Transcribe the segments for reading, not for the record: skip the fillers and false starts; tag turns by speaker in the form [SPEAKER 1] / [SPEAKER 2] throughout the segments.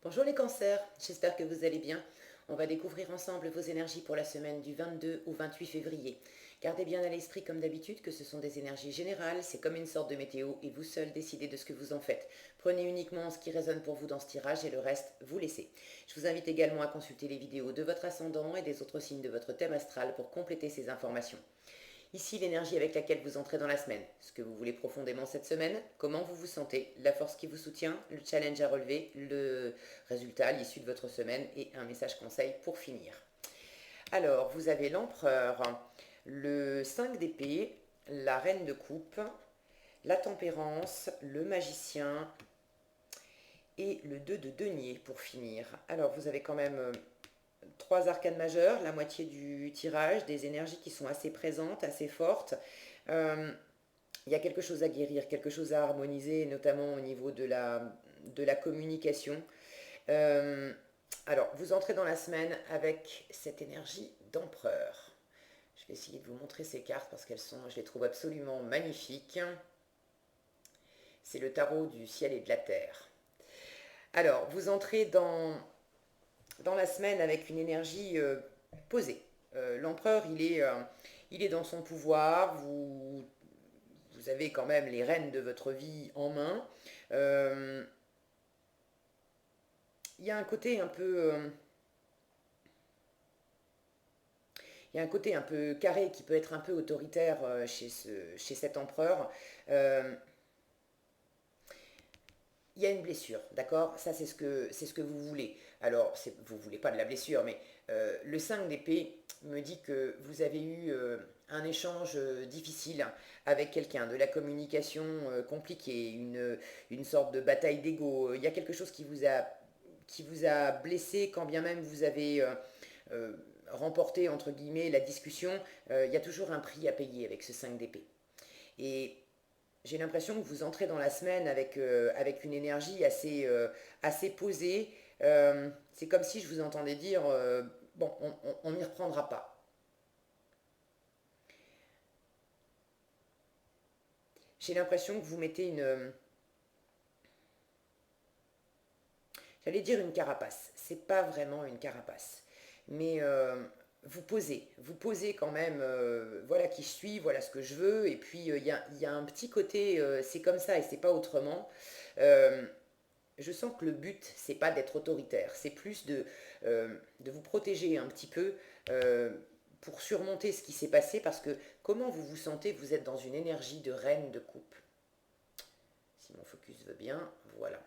[SPEAKER 1] Bonjour les cancers, j'espère que vous allez bien. On va découvrir ensemble vos énergies pour la semaine du 22 au 28 février. Gardez bien à l'esprit comme d'habitude que ce sont des énergies générales, c'est comme une sorte de météo et vous seul décidez de ce que vous en faites. Prenez uniquement ce qui résonne pour vous dans ce tirage et le reste, vous laissez. Je vous invite également à consulter les vidéos de votre ascendant et des autres signes de votre thème astral pour compléter ces informations. Ici, l'énergie avec laquelle vous entrez dans la semaine, ce que vous voulez profondément cette semaine, comment vous vous sentez, la force qui vous soutient, le challenge à relever, le résultat à l'issue de votre semaine et un message conseil pour finir. Alors, vous avez l'empereur, le 5 d'épée, la reine de coupe, la tempérance, le magicien et le 2 de denier pour finir. Alors, vous avez quand même trois arcanes majeures, la moitié du tirage, des énergies qui sont assez présentes, assez fortes. Il y a quelque chose à guérir, quelque chose à harmoniser, notamment au niveau de la communication. Euh, alors, vous entrez dans la semaine avec cette énergie d'empereur. Je vais essayer de vous montrer ces cartes parce je les trouve absolument magnifiques. C'est le tarot du ciel et de la terre. Alors, vous entrez dans la semaine avec une énergie posée. L'empereur, il est dans son pouvoir, vous avez quand même les rênes de votre vie en main. Il y a un côté un peu... il y a un côté un peu carré qui peut être un peu autoritaire chez cet empereur. Euh, il y a une blessure, d'accord? Ça, c'est ce que vous voulez. Alors, vous ne voulez pas de la blessure, mais le 5 d'épée me dit que vous avez eu un échange difficile avec quelqu'un, de la communication compliquée, une sorte de bataille d'ego. Il y a quelque chose qui vous a blessé, quand bien même vous avez remporté, entre guillemets, la discussion. Il y a toujours un prix à payer avec ce 5 d'épée. Et j'ai l'impression que vous entrez dans la semaine avec une énergie assez posée. C'est comme si je vous entendais dire, bon, on n'y reprendra pas. J'ai l'impression que vous mettez j'allais dire une carapace. C'est pas vraiment une carapace. Mais vous posez quand même, voilà qui je suis, voilà ce que je veux. Et puis il y a un petit côté, c'est comme ça et c'est pas autrement. Euh, je sens que le but, c'est pas d'être autoritaire, c'est plus de vous protéger un petit peu euh, pour surmonter ce qui s'est passé, parce que comment vous vous sentez, vous êtes dans une énergie de reine de coupe. Si mon focus veut bien, voilà.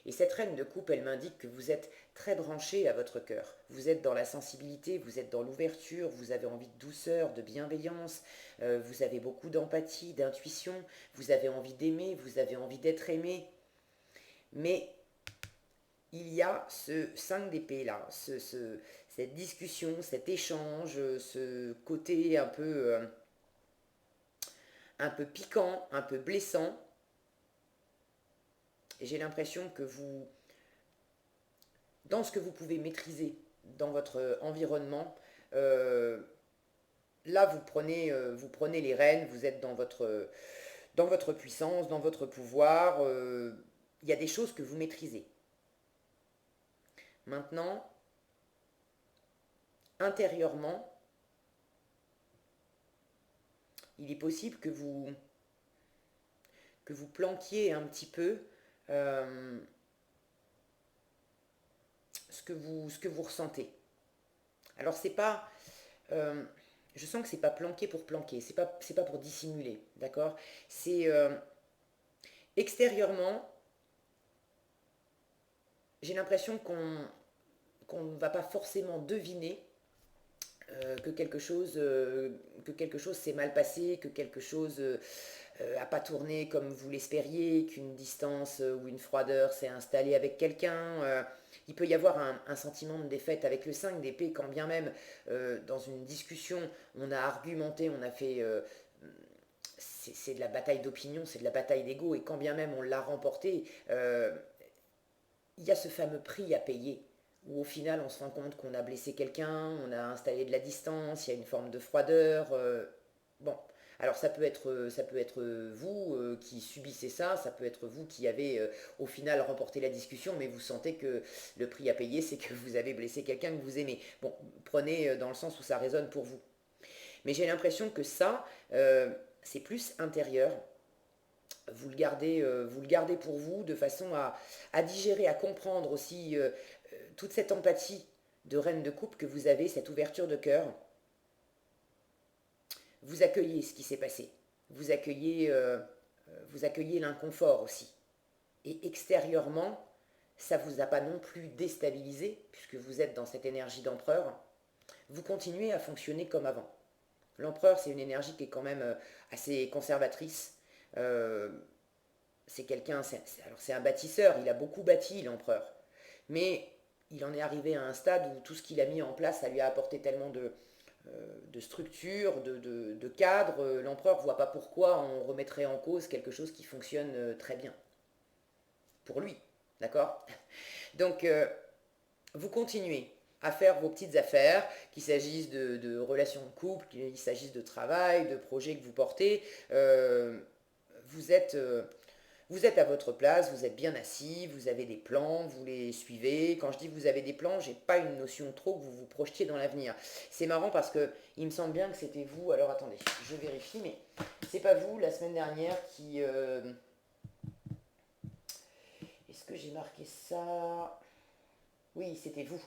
[SPEAKER 1] Et cette reine de coupe, elle m'indique que vous êtes très branché à votre cœur. Vous êtes dans la sensibilité, vous êtes dans l'ouverture, vous avez envie de douceur, de bienveillance, vous avez beaucoup d'empathie, d'intuition, vous avez envie d'aimer, vous avez envie d'être aimé. Mais il y a ce 5 d'épée là, cette discussion, cet échange, ce côté un peu piquant, un peu blessant. Et j'ai l'impression que dans ce que vous pouvez maîtriser dans votre environnement, euh, là vous prenez les rênes, vous êtes dans votre puissance, dans votre pouvoir. Il y a des choses que vous maîtrisez. Maintenant, intérieurement, il est possible que vous planquiez un petit peu euh, ce que vous ressentez. Alors c'est pas, euh, je sens que c'est pas planqué pour planquer, c'est pas pour dissimuler, d'accord. C'est extérieurement, j'ai l'impression qu'on ne va pas forcément deviner que quelque chose s'est mal passé, que quelque chose a pas tourné comme vous l'espériez, qu'une distance ou une froideur s'est installée avec quelqu'un. Il peut y avoir un sentiment de défaite avec le 5 d'épée, quand bien même dans une discussion, on a argumenté, on a fait... c'est de la bataille d'opinion, c'est de la bataille d'ego, et quand bien même on l'a remporté, il y a ce fameux prix à payer, où au final on se rend compte qu'on a blessé quelqu'un, on a installé de la distance, il y a une forme de froideur. Bon, Alors ça peut être vous qui subissez ça, ça peut être vous qui avez au final remporté la discussion, mais vous sentez que le prix à payer, c'est que vous avez blessé quelqu'un que vous aimez. Bon, prenez dans le sens où ça résonne pour vous. Mais j'ai l'impression que ça, c'est plus intérieur. Vous le gardez pour vous de façon à digérer, à comprendre aussi toute cette empathie de reine de coupe que vous avez, cette ouverture de cœur. Vous accueillez ce qui s'est passé. Vous accueillez l'inconfort aussi. Et extérieurement, ça ne vous a pas non plus déstabilisé, puisque vous êtes dans cette énergie d'empereur. Vous continuez à fonctionner comme avant. L'empereur, c'est une énergie qui est quand même assez conservatrice. Euh, c'est quelqu'un, alors c'est un bâtisseur, il a beaucoup bâti, l'empereur. Mais il en est arrivé à un stade où tout ce qu'il a mis en place, ça lui a apporté tellement de structure, de cadre. L'empereur ne voit pas pourquoi on remettrait en cause quelque chose qui fonctionne très bien. Pour lui, d'accord. Donc, vous continuez à faire vos petites affaires, qu'il s'agisse de relations de couple, qu'il s'agisse de travail, de projets que vous portez. Vous êtes, euh, vous êtes à votre place, vous êtes bien assis, vous avez des plans, vous les suivez. Quand je dis vous avez des plans, j'ai pas une notion trop que vous vous projetiez dans l'avenir. C'est marrant parce que il me semble bien que c'était vous. Alors attendez, je vérifie, mais c'est pas vous la semaine dernière qui. Est-ce que j'ai marqué ça? Oui, c'était vous,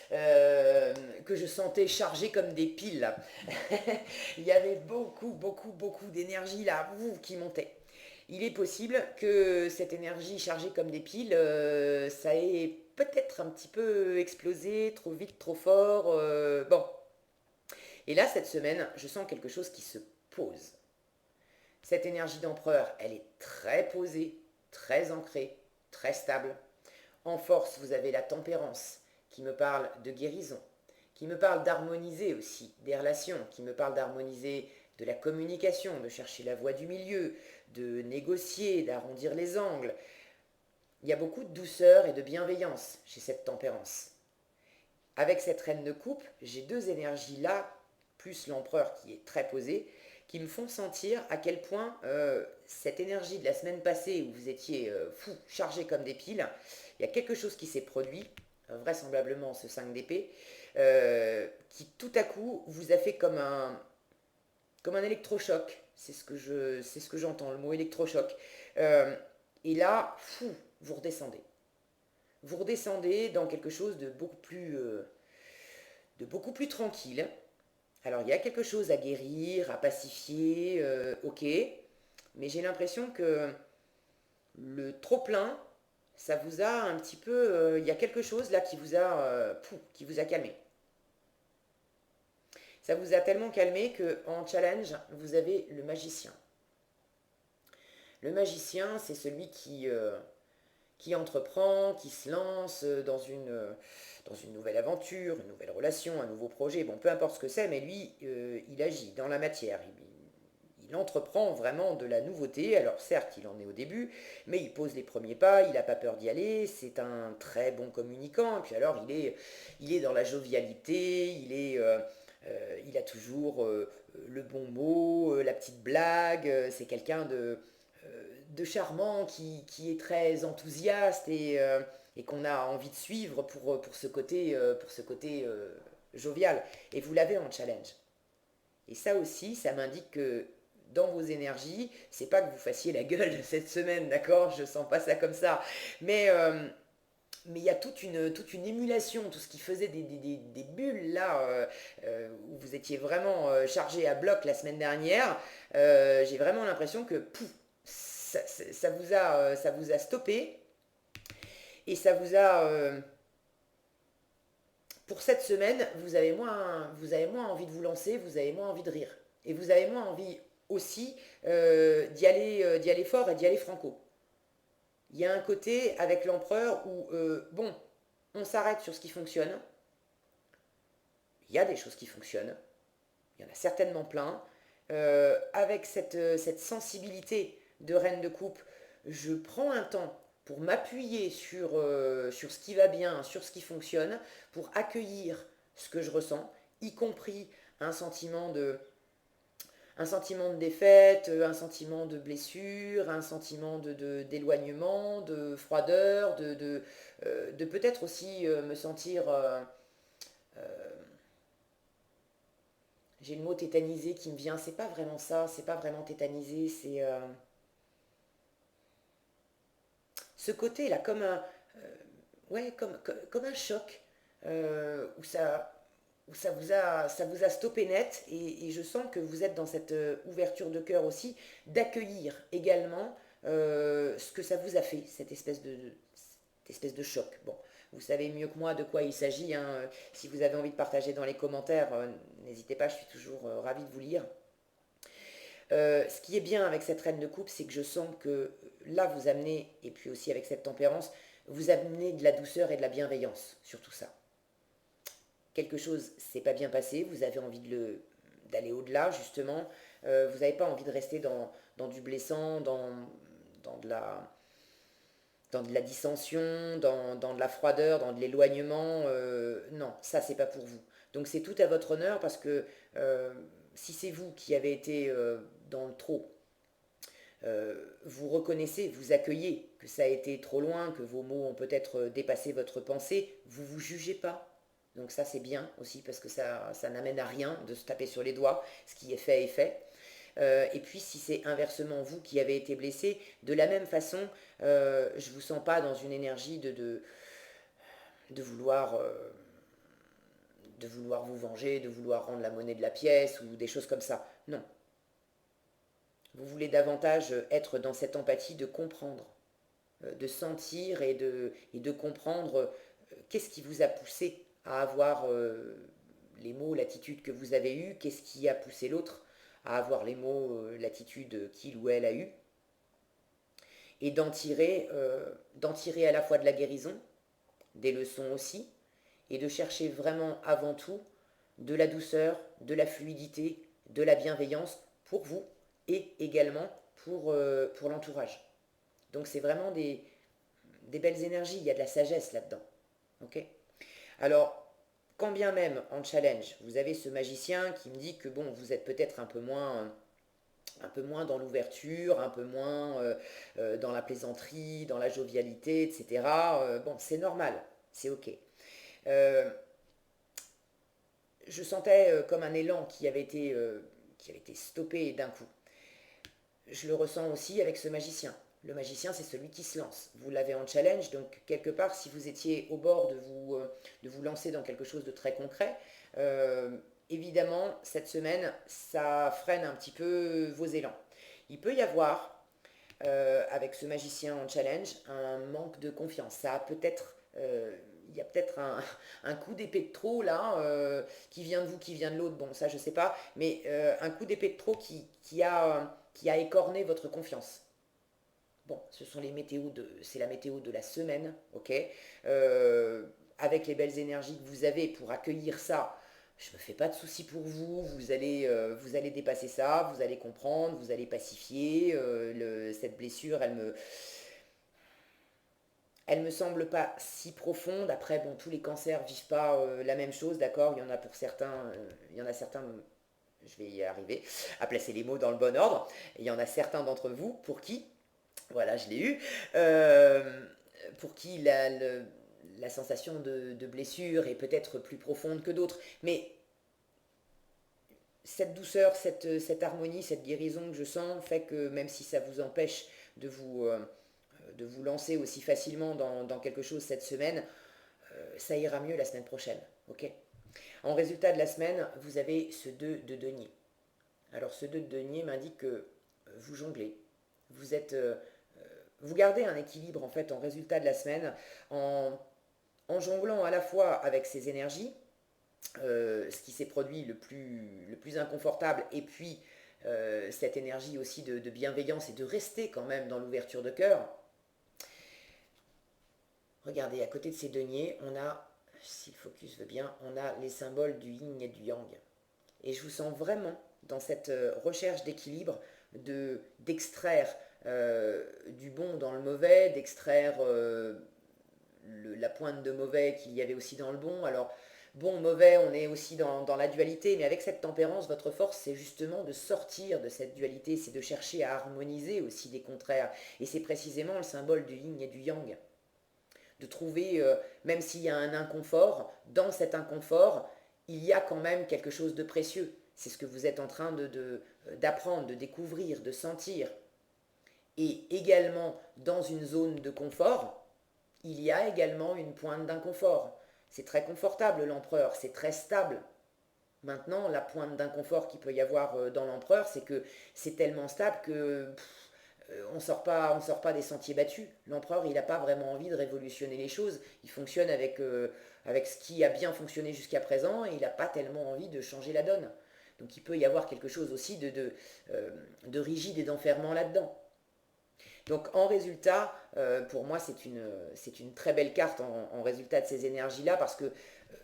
[SPEAKER 1] que je sentais chargé comme des piles. Là. Il y avait beaucoup d'énergie là, qui montait. Il est possible que cette énergie chargée comme des piles, ça ait peut-être un petit peu explosé, trop vite, trop fort. Bon. Et là, cette semaine, je sens quelque chose qui se pose. Cette énergie d'empereur, elle est très posée, très ancrée, très stable. En force, vous avez la tempérance qui me parle de guérison, qui me parle d'harmoniser aussi des relations, qui me parle d'harmoniser de la communication, de chercher la voie du milieu, de négocier, d'arrondir les angles. Il y a beaucoup de douceur et de bienveillance chez cette tempérance. Avec cette reine de coupe, j'ai deux énergies là, plus l'empereur qui est très posé, qui me font sentir à quel point cette énergie de la semaine passée où vous étiez fou, chargé comme des piles, il y a quelque chose qui s'est produit, vraisemblablement ce 5 d'épée, qui tout à coup vous a fait comme un électrochoc. C'est ce que j'entends, le mot électrochoc. Et là, fou, vous redescendez. Vous redescendez dans quelque chose de beaucoup plus tranquille. Alors il y a quelque chose à guérir, à pacifier, ok, mais j'ai l'impression que le trop plein, ça vous a un petit peu, il y a quelque chose là qui vous a calmé. Ça vous a tellement calmé que en challenge, vous avez le magicien. Le magicien, c'est celui qui entreprend, qui se lance dans une nouvelle aventure, une nouvelle relation, un nouveau projet, bon, peu importe ce que c'est, mais lui, il agit dans la matière. Il entreprend vraiment de la nouveauté. Alors certes, il en est au début, mais il pose les premiers pas, il n'a pas peur d'y aller, c'est un très bon communicant, et puis alors il est dans la jovialité, il a toujours le bon mot, la petite blague, c'est quelqu'un de charmant qui est très enthousiaste et qu'on a envie de suivre pour ce côté jovial. Et vous l'avez en challenge. Et ça aussi, ça m'indique que dans vos énergies, c'est pas que vous fassiez la gueule cette semaine, d'accord? Je sens pas ça comme ça. Mais il y a toute une émulation, tout ce qui faisait des bulles là, où vous étiez vraiment chargé à bloc la semaine dernière. J'ai vraiment l'impression que pouf, ça vous a stoppé et ça vous a pour cette semaine, vous avez moins envie de vous lancer, vous avez moins envie de rire. Et vous avez moins envie aussi d'y aller fort et d'y aller franco. Il y a un côté avec l'empereur où, bon, on s'arrête sur ce qui fonctionne. Il y a des choses qui fonctionnent. Il y en a certainement plein. Avec cette sensibilité de reine de coupe, je prends un temps pour m'appuyer sur ce qui va bien, sur ce qui fonctionne, pour accueillir ce que je ressens, y compris un sentiment un sentiment de défaite, un sentiment de blessure, un sentiment d'éloignement, de froideur, de peut-être aussi me sentir... j'ai le mot tétanisé qui me vient, c'est pas vraiment ça, c'est pas vraiment tétanisé, c'est ce côté là, comme un, ouais, comme un choc, où ça vous a stoppé net, et je sens que vous êtes dans cette ouverture de cœur aussi, d'accueillir également ce que ça vous a fait, cette espèce de choc. Bon, vous savez mieux que moi de quoi il s'agit, hein. Si vous avez envie de partager dans les commentaires, n'hésitez pas, je suis toujours ravie de vous lire. Ce qui est bien avec cette reine de coupe, c'est que je sens que là, vous amenez, et puis aussi avec cette tempérance, vous amenez de la douceur et de la bienveillance sur tout ça. Quelque chose s'est pas bien passé, vous avez envie d'aller au-delà, justement. Vous n'avez pas envie de rester dans du blessant, dans de la, dans de la dissension, dans de la froideur, dans de l'éloignement. Non, ça, c'est pas pour vous. Donc c'est tout à votre honneur, parce que si c'est vous qui avez été dans le trop, vous reconnaissez, vous accueillez que ça a été trop loin, que vos mots ont peut-être dépassé votre pensée, vous vous jugez pas. Donc ça c'est bien aussi, parce que ça n'amène à rien de se taper sur les doigts, ce qui est fait est fait. Et puis si c'est inversement vous qui avez été blessé, de la même façon, je ne vous sens pas dans une énergie de vouloir, de vouloir vous venger, de vouloir rendre la monnaie de la pièce ou des choses comme ça. Non. Vous voulez davantage être dans cette empathie de comprendre, de sentir et de comprendre qu'est-ce qui vous a poussé à avoir les mots, l'attitude que vous avez eue, qu'est-ce qui a poussé l'autre à avoir les mots, l'attitude qu'il ou elle a eue, et d'en tirer à la fois de la guérison, des leçons aussi, et de chercher vraiment avant tout de la douceur, de la fluidité, de la bienveillance pour vous et également pour l'entourage. Donc c'est vraiment des belles énergies, il y a de la sagesse là-dedans. Ok. Alors, quand bien même en challenge, vous avez ce magicien qui me dit que bon, vous êtes peut-être un peu moins dans l'ouverture, un peu moins dans la plaisanterie, dans la jovialité, etc. Bon, c'est normal, c'est ok. Euh, je sentais comme un élan qui avait été stoppé d'un coup. Je le ressens aussi avec ce magicien. Le magicien, c'est celui qui se lance. Vous l'avez en challenge, donc quelque part, si vous étiez au bord de vous lancer dans quelque chose de très concret, euh, évidemment, cette semaine, ça freine un petit peu vos élans. Il peut y avoir, avec ce magicien en challenge, un manque de confiance. Ça a peut-être... il y a peut-être un coup d'épée de trop là, qui vient de vous, qui vient de l'autre, bon ça je sais pas, mais un coup d'épée de trop qui a écorné votre confiance. Bon, c'est la météo de la semaine, ok. Euh, avec les belles énergies que vous avez pour accueillir ça, je me fais pas de soucis pour vous. Vous allez dépasser ça, vous allez comprendre, vous allez pacifier. Cette blessure, elle me semble pas si profonde. Après, bon, tous les cancers vivent pas la même chose, d'accord. Il y en a pour certains, il y en a certains. Je vais y arriver à placer les mots dans le bon ordre. Et il y en a certains d'entre vous pour qui, voilà, je l'ai eu, pour qui la sensation de blessure est peut-être plus profonde que d'autres. Mais cette douceur, cette harmonie, cette guérison que je sens fait que même si ça vous empêche de vous, euh, de vous lancer aussi facilement dans quelque chose cette semaine, ça ira mieux la semaine prochaine. Ok. En résultat de la semaine, vous avez ce 2 de denier. Alors ce 2 de denier m'indique que vous jonglez, vous êtes, vous gardez un équilibre en fait en résultat de la semaine en, en jonglant à la fois avec ces énergies, ce qui s'est produit le plus inconfortable, et puis cette énergie aussi de bienveillance et de rester quand même dans l'ouverture de cœur. Regardez, à côté de ces deniers, on a, si le focus veut bien, on a les symboles du yin et du yang. Et je vous sens vraiment dans cette recherche d'équilibre, d'extraire du bon dans le mauvais, d'extraire la pointe de mauvais qu'il y avait aussi dans le bon. Alors, bon, mauvais, on est aussi dans la dualité, mais avec cette tempérance, votre force, c'est justement de sortir de cette dualité, c'est de chercher à harmoniser aussi des contraires. Et c'est précisément le symbole du yin et du yang. De trouver, même s'il y a un inconfort, dans cet inconfort, il y a quand même quelque chose de précieux. C'est ce que vous êtes en train d'apprendre, de découvrir, de sentir. Et également, dans une zone de confort, il y a également une pointe d'inconfort. C'est très confortable l'empereur, c'est très stable. Maintenant, la pointe d'inconfort qu'il peut y avoir dans l'empereur, c'est que c'est tellement stable que on sort pas des sentiers battus. L'empereur, il n'a pas vraiment envie de révolutionner les choses. Il fonctionne avec ce qui a bien fonctionné jusqu'à présent et il n'a pas tellement envie de changer la donne. Donc il peut y avoir quelque chose aussi de rigide et d'enfermant là-dedans. Donc en résultat, pour moi, c'est une très belle carte en résultat de ces énergies-là parce que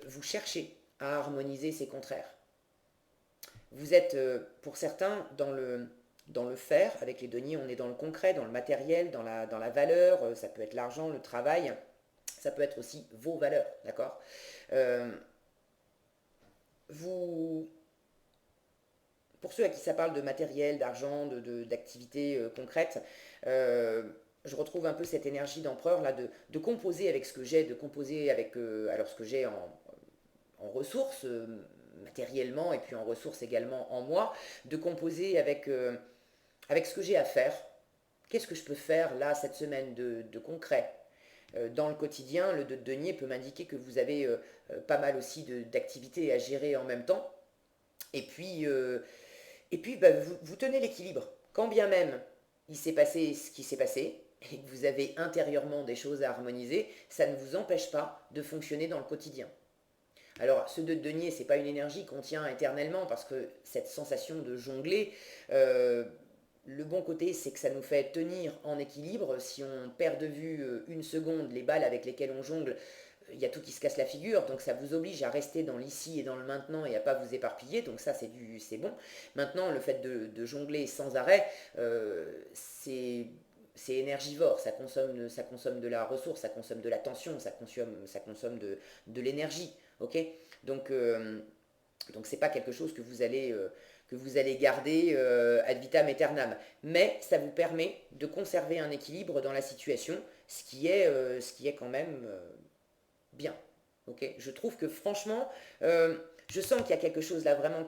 [SPEAKER 1] vous cherchez à harmoniser ces contraires. Vous êtes, pour certains, dans le faire. Avec les deniers, on est dans le concret, dans le matériel, dans la valeur. Ça peut être l'argent, le travail. Ça peut être aussi vos valeurs, d'accord. euh, vous, pour ceux à qui ça parle de matériel, d'argent, d'activités concrètes, euh, je retrouve un peu cette énergie d'empereur là de composer avec ce que j'ai, de composer avec alors ce que j'ai en ressources matériellement et puis en ressources également en moi, de composer avec ce que j'ai à faire. Qu'est-ce que je peux faire là cette semaine de concret dans le quotidien? Le denier peut m'indiquer que vous avez pas mal aussi d'activités à gérer en même temps. Et puis, euh, et puis, vous tenez l'équilibre. Quand bien même il s'est passé ce qui s'est passé, et que vous avez intérieurement des choses à harmoniser, ça ne vous empêche pas de fonctionner dans le quotidien. Alors, ce denier, ce n'est pas une énergie qu'on tient éternellement, parce que cette sensation de jongler, le bon côté, c'est que ça nous fait tenir en équilibre. Si on perd de vue une seconde les balles avec lesquelles on jongle, il y a tout qui se casse la figure, donc ça vous oblige à rester dans l'ici et dans le maintenant et à pas vous éparpiller, donc ça c'est bon. Maintenant, le fait de jongler sans arrêt, c'est énergivore, ça consomme de la ressource, ça consomme de la tension, ça consomme de l'énergie, ok. Donc, donc c'est pas quelque chose que vous allez garder ad vitam aeternam, mais ça vous permet de conserver un équilibre dans la situation, ce qui est quand même bien. Ok, je trouve que franchement, je sens qu'il y a quelque chose là vraiment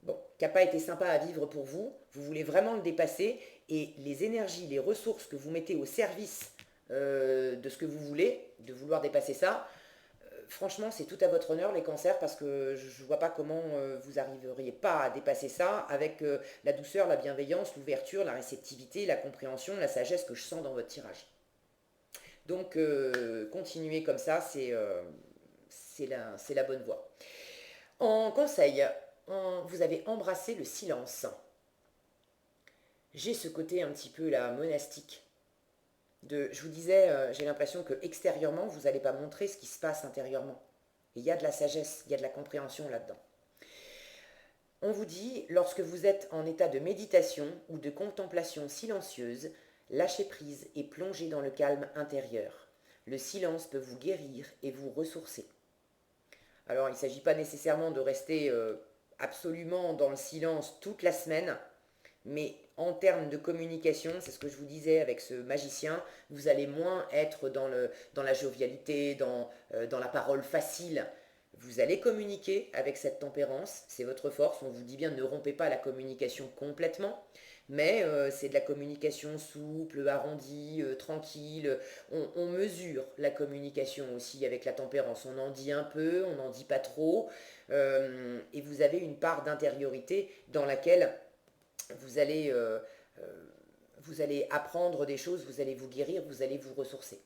[SPEAKER 1] bon, qui n'a pas été sympa à vivre pour vous. Vous voulez vraiment le dépasser et les énergies, les ressources que vous mettez au service de ce que vous voulez, de vouloir dépasser ça, franchement, c'est tout à votre honneur les cancers parce que je ne vois pas comment vous n'arriveriez pas à dépasser ça avec la douceur, la bienveillance, l'ouverture, la réceptivité, la compréhension, la sagesse que je sens dans votre tirage. Donc, continuez comme ça, c'est la bonne voie. En conseil, vous avez embrassé le silence. J'ai ce côté un petit peu là, monastique. Je vous disais, j'ai l'impression que extérieurement, vous n'allez pas montrer ce qui se passe intérieurement. Et il y a de la sagesse, il y a de la compréhension là-dedans. On vous dit, lorsque vous êtes en état de méditation ou de contemplation silencieuse, lâchez prise et plongez dans le calme intérieur. Le silence peut vous guérir et vous ressourcer. Alors, il ne s'agit pas nécessairement de rester absolument dans le silence toute la semaine, mais en termes de communication, c'est ce que je vous disais avec ce magicien, vous allez moins être dans la jovialité, dans la parole facile. Vous allez communiquer avec cette tempérance, c'est votre force. On vous dit bien ne rompez pas la communication complètement, mais c'est de la communication souple, arrondie, tranquille. On mesure la communication aussi avec la tempérance. On en dit un peu, on n'en dit pas trop, et vous avez une part d'intériorité dans laquelle vous allez, euh, euh, vous allez apprendre des choses, vous allez vous guérir, vous allez vous ressourcer.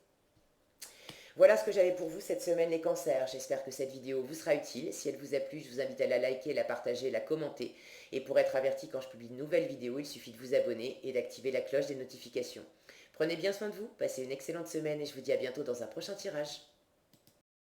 [SPEAKER 1] Voilà ce que j'avais pour vous cette semaine les cancers. J'espère que cette vidéo vous sera utile. Si elle vous a plu, je vous invite à la liker, la partager, la commenter. Et pour être averti quand je publie de nouvelles vidéos, il suffit de vous abonner et d'activer la cloche des notifications. Prenez bien soin de vous, passez une excellente semaine et je vous dis à bientôt dans un prochain tirage.